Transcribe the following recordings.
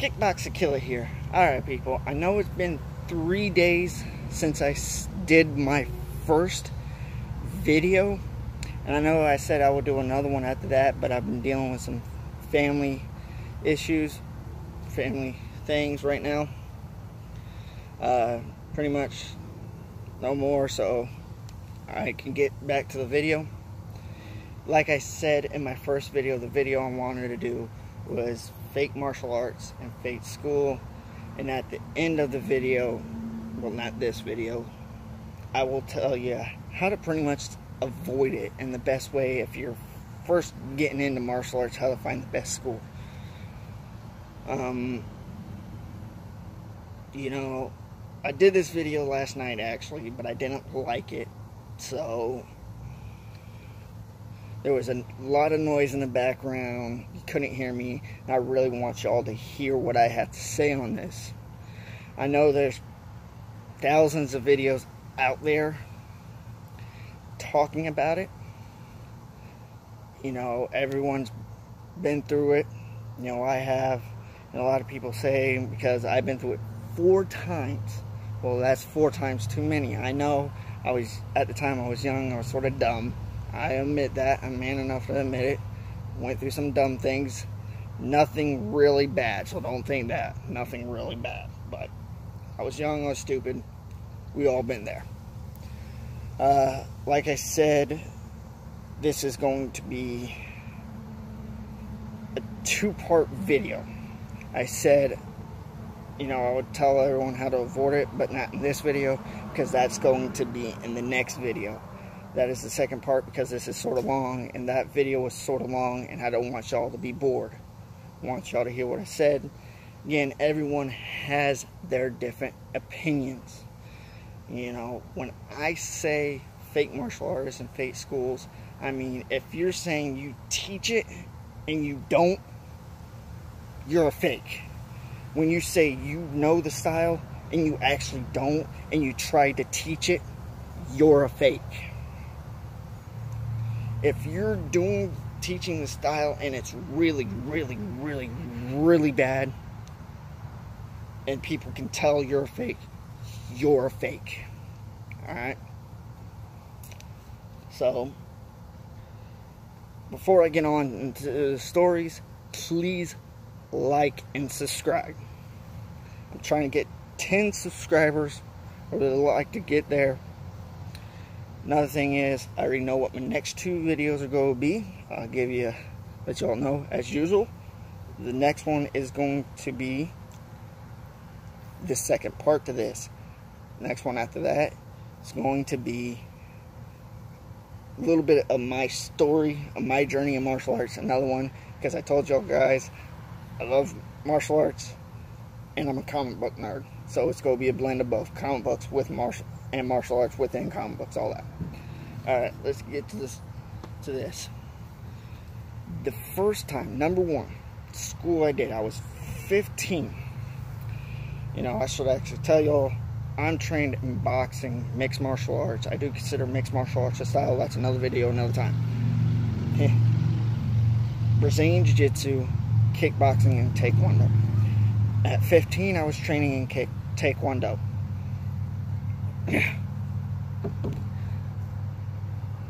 Kickboxer Killer here. Alright people, I know it's been 3 days since I did my first video. And I know I said I would do another one after that, but I've been dealing with some family issues, family things right now. Pretty much no more, so I can get back to the video. Like I said in my first video, the video I wanted to do was fake martial arts and fake school. And at the end of the video, well, not this video, I will tell you how to pretty much avoid it, and the best way if you're first getting into martial arts, how to find the best school. You know, I did this video last night actually, but I didn't like it, so there was a lot of noise in the background. You couldn't hear me. I really want y'all to hear what I have to say on this. I know there's thousands of videos out there talking about it. You know, everyone's been through it. You know, I have. And a lot of people say, because I've been through it 4 times. Well, that's 4 times too many. I know. At the time I was young, I was sort of dumb. I admit that. I'm man enough to admit it. Went through some dumb things. Nothing really bad, so don't think that. Nothing really bad. But I was young, I was stupid. We all been there. Like I said, this is going to be a 2-part video. I said, you know, I would tell everyone how to avoid it, but not in this video, because that's going to be in the next video. That is the second part, because this is sort of long, and that video was sort of long, and I don't want y'all to be bored. I want y'all to hear what I said. Again, everyone has their different opinions. You know, when I say fake martial artists and fake schools, I mean, if you're saying you teach it and you don't, you're a fake. When you say you know the style and you actually don't, and you try to teach it, you're a fake. If you're teaching the style and it's really, really, really, really bad, and people can tell you're a fake, you're a fake. Alright? So, before I get on into the stories, please like and subscribe. I'm trying to get 10 subscribers. I would like to get there. Another thing is, I already know what my next 2 videos are going to be. I'll let y'all know as usual. The next one is going to be the second part to this. The next one after that is going to be a little bit of my story, of my journey in martial arts. Another one, because I told y'all guys, I love martial arts, and I'm a comic book nerd. So it's going to be a blend of both comic books with martial arts within comic books, all that. Alright, let's get to this. The first time, number 1, school I did, I was 15. You know, I should actually tell y'all, I'm trained in boxing, mixed martial arts. I do consider mixed martial arts a style. That's another video, another time. Brazilian Jiu-Jitsu, kickboxing, and Taekwondo. At 15, I was training in Taekwondo.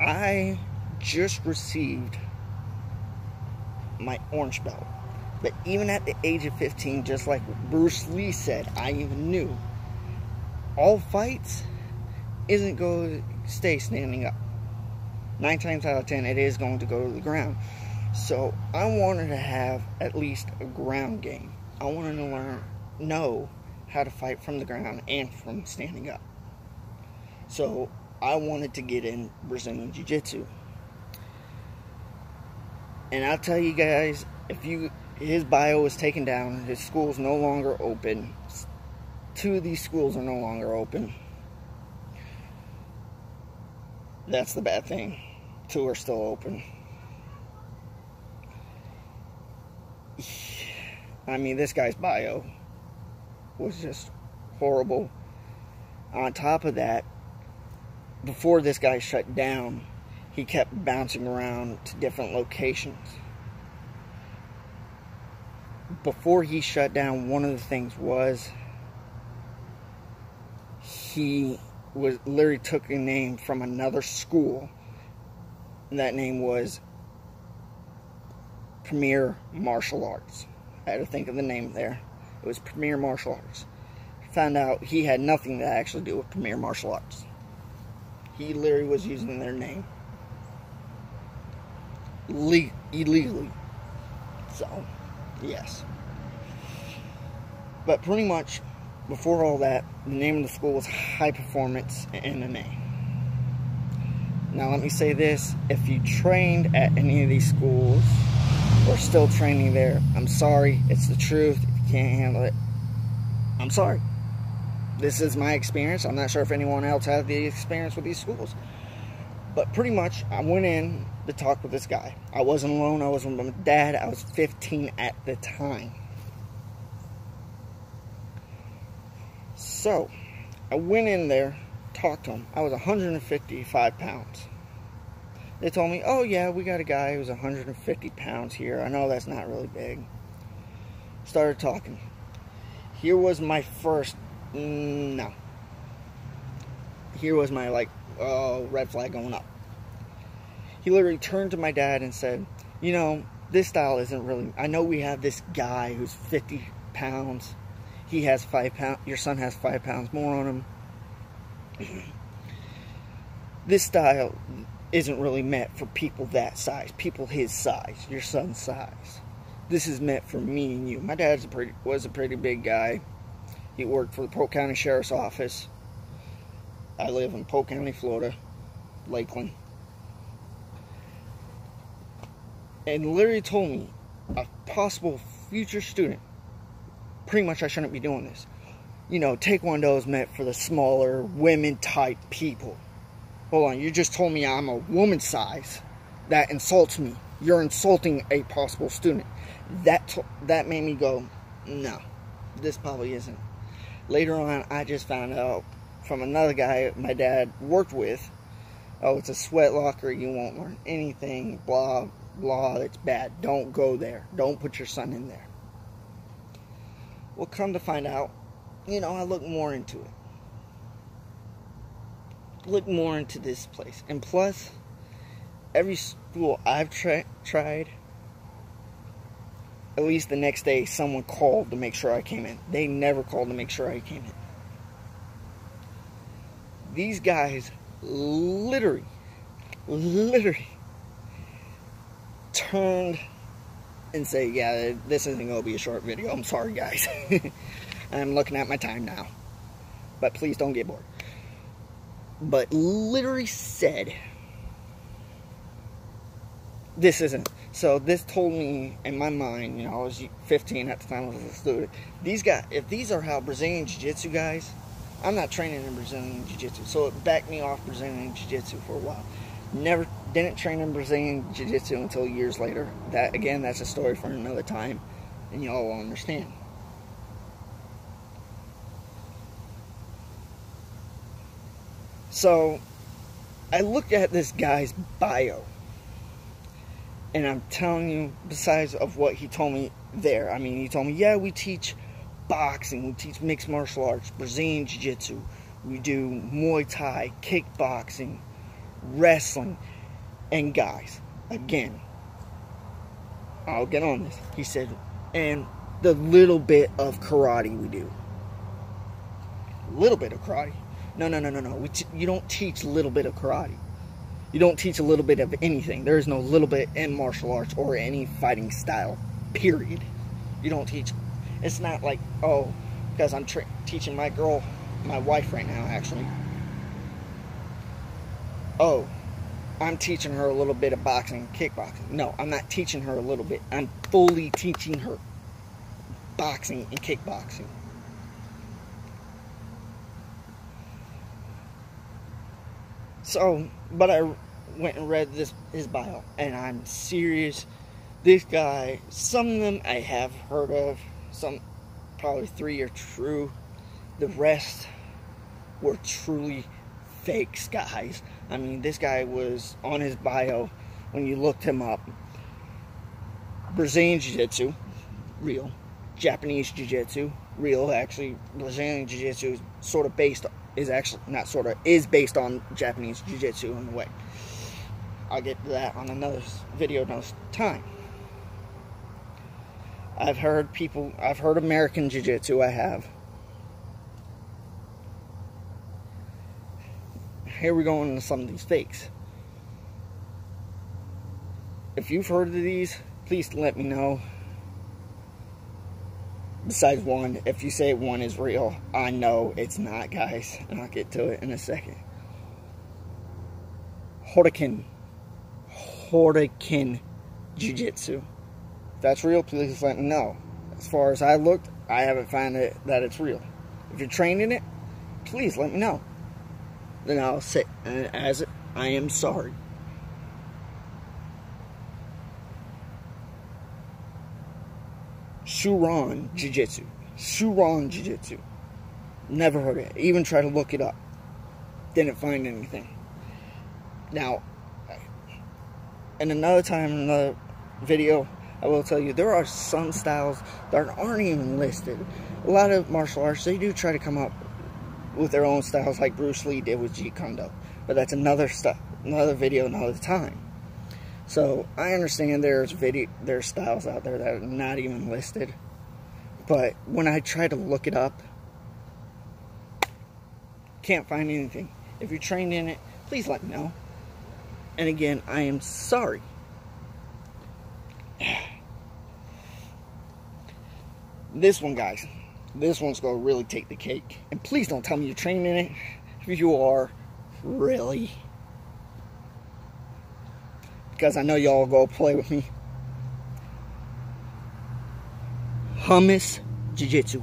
I just received my orange belt. But even at the age of 15, just like Bruce Lee said, I even knew all fights isn't going to stay standing up. 9 times out of 10, it is going to go to the ground. So I wanted to have at least a ground game. I wanted to know how to fight from the ground and from standing up. So I wanted to get in Brazilian Jiu-Jitsu. And I'll tell you guys, his bio was taken down, his school's no longer open. 2 of these schools are no longer open. That's the bad thing. 2 are still open. I mean, this guy's bio was just horrible. On top of that, before this guy shut down, he kept bouncing around to different locations. before he shut down, one of the things was he literally took a name from another school, and that name was Premier Martial Arts. I had to think of the name there. It was Premier Martial Arts. Found out he had nothing to actually do with Premier Martial Arts. He literally was using their name illegally. So, yes. But pretty much, before all that, the name of the school was High Performance MMA. Now let me say this, if you trained at any of these schools, or still training there, I'm sorry, it's the truth. If you can't handle it, I'm sorry. This is my experience. I'm not sure if anyone else had the experience with these schools. But pretty much, I went in to talk with this guy. I wasn't alone, I was with my dad. I was 15 at the time. So, I went in there, talked to him. I was 155 pounds. They told me, oh yeah, we got a guy who's 150 pounds here. I know that's not really big. Started talking. Here was my first, no. Here was my, red flag going up. He literally turned to my dad and said, you know, this style isn't really, I know we have this guy who's 50 pounds. He has 5 pounds, your son has 5 pounds more on him. This style isn't really meant for people that size, people his size, your son's size. This is meant for me and you. My dad was a pretty big guy. He worked for the Polk County Sheriff's Office. I live in Polk County, Florida, Lakeland. And literally told me, a possible future student, pretty much I shouldn't be doing this. You know, Taekwondo is meant for the smaller, women-type people. Hold on, you just told me I'm a woman's size. That insults me. You're insulting a possible student. That made me go, no, this probably isn't. Later on, I just found out from another guy my dad worked with, oh, it's a sweat locker, you won't learn anything, blah, blah, it's bad. Don't go there. Don't put your son in there. Well, come to find out, you know, I looked more into it. Look more into this place. And plus, every school I've tried, at least the next day, someone called to make sure I came in. They never called to make sure I came in. These guys literally turned and say, yeah, this isn't going to be a short video. I'm sorry, guys. I'm looking at my time now. But please don't get bored. But literally said, this isn't. So this told me in my mind, you know, I was 15 at the time I was a student. These guys, if these are how Brazilian Jiu-Jitsu guys, I'm not training in Brazilian Jiu-Jitsu. So it backed me off Brazilian Jiu-Jitsu for a while. Didn't train in Brazilian Jiu-Jitsu until years later. That, again, that's a story for another time. And y'all will understand. So, I looked at this guy's bio, and I'm telling you, besides of what he told me there, I mean, he told me, yeah, we teach boxing, we teach mixed martial arts, Brazilian Jiu-Jitsu, we do Muay Thai, kickboxing, wrestling, and guys, again, I'll get on this, he said, and the little bit of karate we do. Little bit of karate. No. You don't teach a little bit of karate. You don't teach a little bit of anything. There is no little bit in martial arts or any fighting style, period. You don't teach. It's not like, oh, because I'm teaching my girl, my wife right now, actually. Oh, I'm teaching her a little bit of boxing, kickboxing. No, I'm not teaching her a little bit. I'm fully teaching her boxing and kickboxing. So, but I went and read his bio, and I'm serious. This guy, some of them I have heard of, some, probably 3 are true. The rest were truly fakes, guys. I mean, this guy was on his bio, when you looked him up, Brazilian Jiu-Jitsu, real. Japanese Jiu-Jitsu. Real, actually, Brazilian Jiu-Jitsu is based on Japanese Jiu-Jitsu in a way. I'll get to that on another video another time. I've heard American Jiu-Jitsu, I have. Here we go into some of these fakes. If you've heard of these, please let me know. Besides one, if you say one is real, I know it's not, guys. And I'll get to it in a second. Hodoken Jiu-Jitsu. If that's real, please let me know. As far as I looked, I haven't found it that it's real. If you're trained in it, please let me know. Then I'll say, I am sorry. Shuron Jiu-Jitsu. Shuron Jiu-Jitsu. Never heard of it. Even tried to look it up. Didn't find anything. Now, in another time, in another video, I will tell you, there are some styles that aren't even listed. A lot of martial arts, they do try to come up with their own styles, like Bruce Lee did with Jeet Kune Do. But that's another video, another time. So, I understand there's styles out there that are not even listed. But when I try to look it up, can't find anything. If you're trained in it, please let me know. And again, I am sorry. This one, guys. This one's going to really take the cake. And please don't tell me you're trained in it. If you are, really. Because I know y'all go play with me. Hummus Jiu-Jitsu.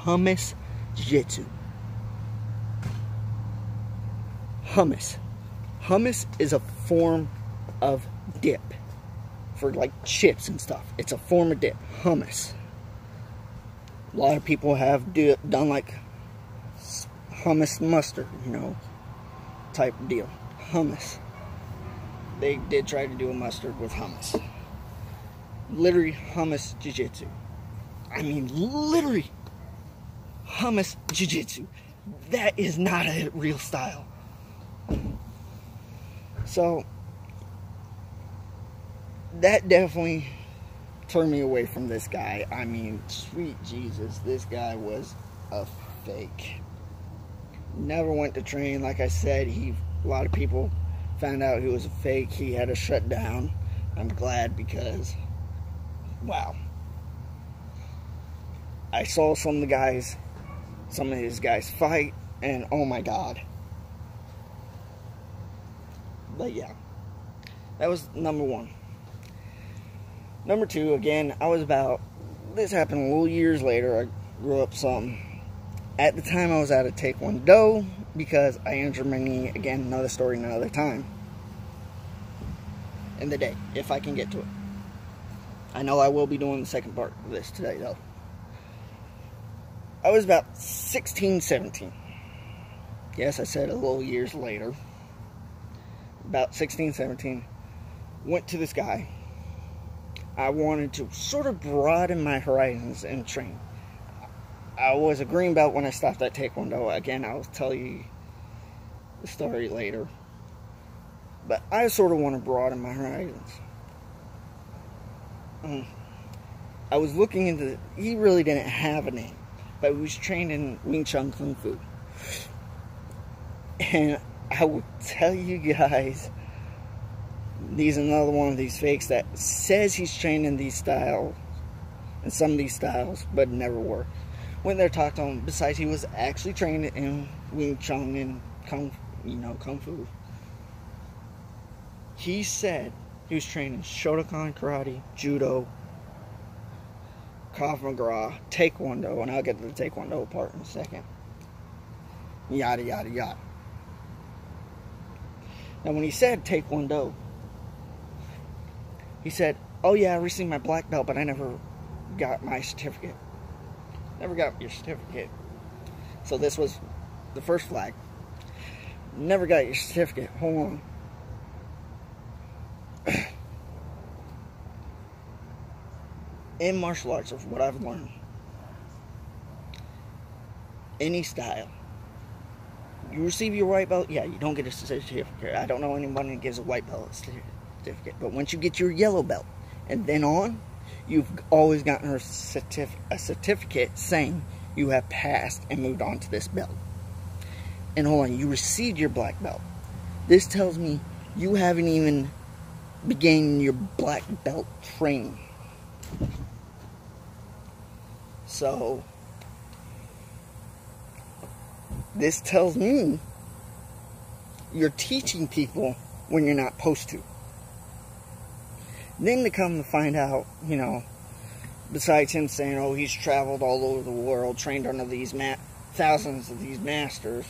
Hummus Jiu-Jitsu. Hummus. Hummus is a form of dip. For like chips and stuff. It's a form of dip. Hummus. A lot of people have done like hummus mustard, you know, type deal. Hummus. They did try to do a mustard with hummus. Literally hummus jiu-jitsu. I mean, literally hummus jiu-jitsu. That is not a real style. So, that definitely turned me away from this guy. I mean, sweet Jesus, this guy was a fake. Never went to train. Like I said, a lot of people found out he was a fake. He had to shut down. I'm glad, because, wow. I saw some of his guys fight, and oh my God. But yeah, that was number one. Number two, again, this happened a little years later. I grew up some. At the time, I was out of Taekwondo because I injured my knee. Again, another story, another time. In the day, if I can get to it. I know I will be doing the second part of this today, though. I was about 16, 17. Yes, I said a little years later. About 16, 17. Went to this guy. I wanted to sort of broaden my horizons and train. I was a green belt when I stopped at Taekwondo. Again, I'll tell you the story later. But I sort of want to broaden my horizons. I was looking into... He really didn't have a name. But he was trained in Wing Chun Kung Fu. And I will tell you guys... He's another one of these fakes that says he's trained in these styles, in some of these styles, but never were. Went there, talked to him. Besides, he was actually trained in Wing Chun and Kung Fu. He said he was trained in Shotokan Karate, Judo, Krav Maga, Taekwondo, and I'll get to the Taekwondo part in a second. Yada, yada, yada. Now, when he said Taekwondo, he said, oh yeah, I received my black belt, but I never got my certificate. Never got your certificate. So this was the first flag. Never got your certificate. Hold on. In martial arts, of what I've learned, any style. You receive your white belt, yeah, you don't get a certificate. I don't know anyone that gives a white belt certificate. But once you get your yellow belt, and then on, you've always gotten a certificate saying you have passed and moved on to this belt. And hold on, you received your black belt. This tells me you haven't even began your black belt training. So, this tells me you're teaching people when you're not supposed to. Then to come to find out, you know, besides him saying, oh, he's traveled all over the world, trained under these thousands of these masters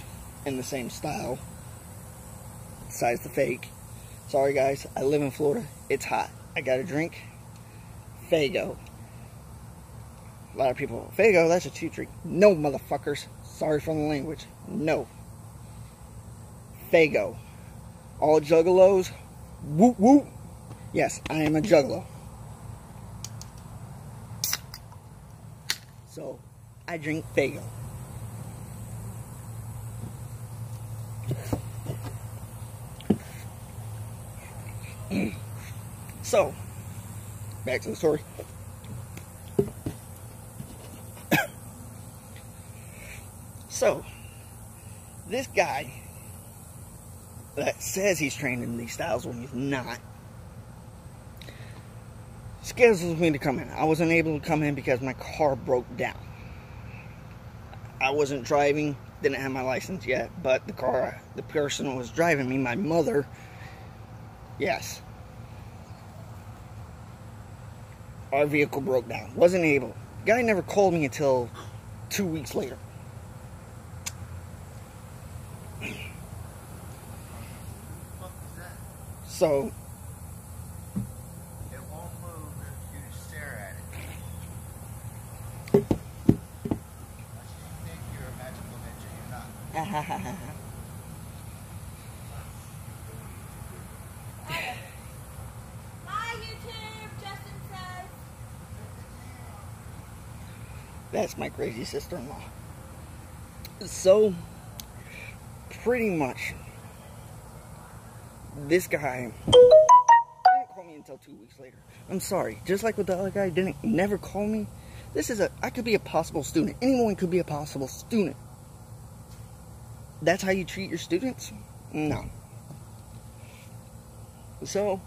in the same style, besides the fake. Sorry guys, I live in Florida. It's hot. I got a drink. Faygo. A lot of people, Faygo, that's a cheap drink. No, motherfuckers. Sorry for the language. No. Faygo. All juggalos, whoop whoop. Yes, I am a juggalo. So, I drink Faygo. So, back to the story. So, this guy that says he's trained in these styles when he's not, schedules me to come in. I wasn't able to come in because my car broke down. I wasn't driving, didn't have my license yet, but the person who was driving me, my mother, yes. Our vehicle broke down. Wasn't able. Guy never called me until 2 weeks later. So, it won't move if you stare at it. Unless you think you're a magical ninja, you're not. Hi YouTube, Justin says. That's my crazy sister-in-law. So, pretty much, this guy didn't call me until 2 weeks later. I'm sorry. Just like with the other guy, never call me. I could be a possible student. Anyone could be a possible student. That's how you treat your students? No. So,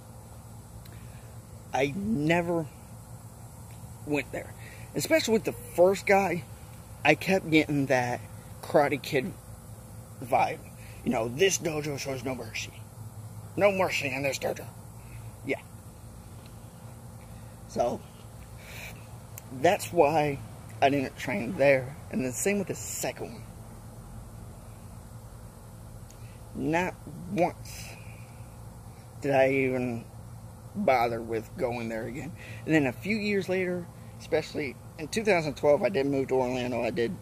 I never went there. Especially with the first guy, I kept getting that Karate Kid vibe. You know, this dojo shows no mercy. No mercy in this dojo. Yeah. So, that's why I didn't train there. And the same with the second one. Not once did I even bother with going there again. And then a few years later, especially in 2012, I did move to Orlando. I did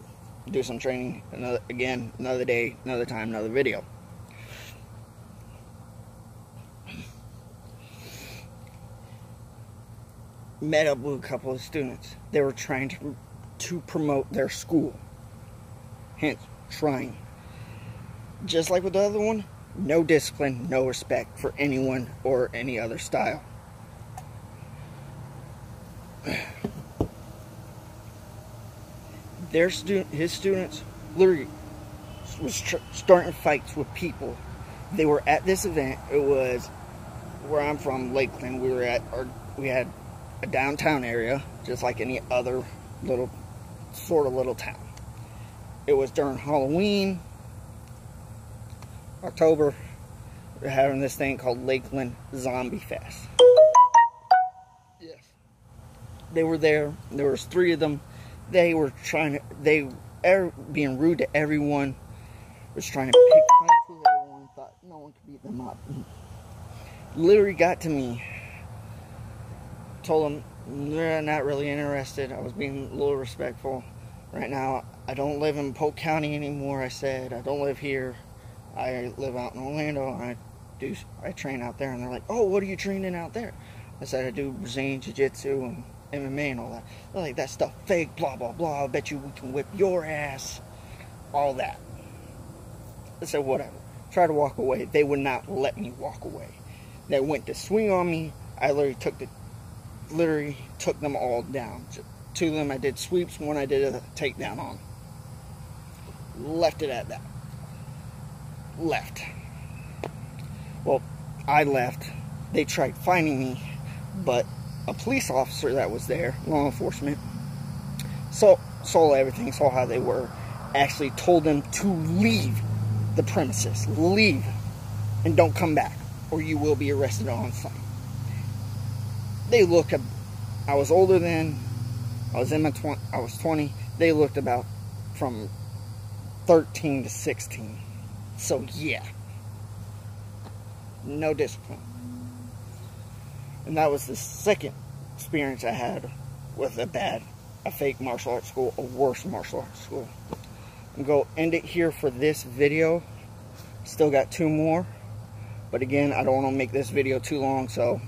do some training. Another day, another time, another video. Met up with a couple of students. They were trying to promote their school. Hence, trying. Just like with the other one, no discipline, no respect for anyone or any other style. His students literally was starting fights with people. They were at this event. It was where I'm from, Lakeland. We had a downtown area, just like any other little town. It was during Halloween, October. We're having this thing called Lakeland Zombie Fest. Yes. They were there. There was 3 of them. They were being rude to everyone. Was trying to pick fights with everyone. Thought no one could beat them up. Literally got to me. Told them they're not really interested. I was being a little respectful. Right now, I don't live in Polk County anymore. I said I don't live here. I live out in Orlando. I train out there. And they're like, oh, what are you training out there? I said I do Brazilian Jiu-Jitsu and MMA and all that. They're like, that stuff fake, blah blah blah. I bet you we can whip your ass. all that. I said, whatever. Try to walk away. They would not let me walk away. They went to swing on me. I literally took them all down. Two of them I did sweeps, one I did a takedown on. Left it at that. Left. Well, I left. They tried finding me, but a police officer that was there, law enforcement, saw everything, saw how they were, actually told them to leave the premises. Leave and don't come back, or you will be arrested on site. They looked at, I was older then, I was 20. They looked about from 13 to 16. So yeah, no discipline. And that was the second experience I had with a fake martial arts school, a worse martial arts school. I'm going to end it here for this video. Still got 2 more. But again, I don't want to make this video too long, so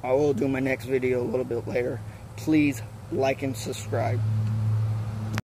I will do my next video a little bit later. Please like and subscribe.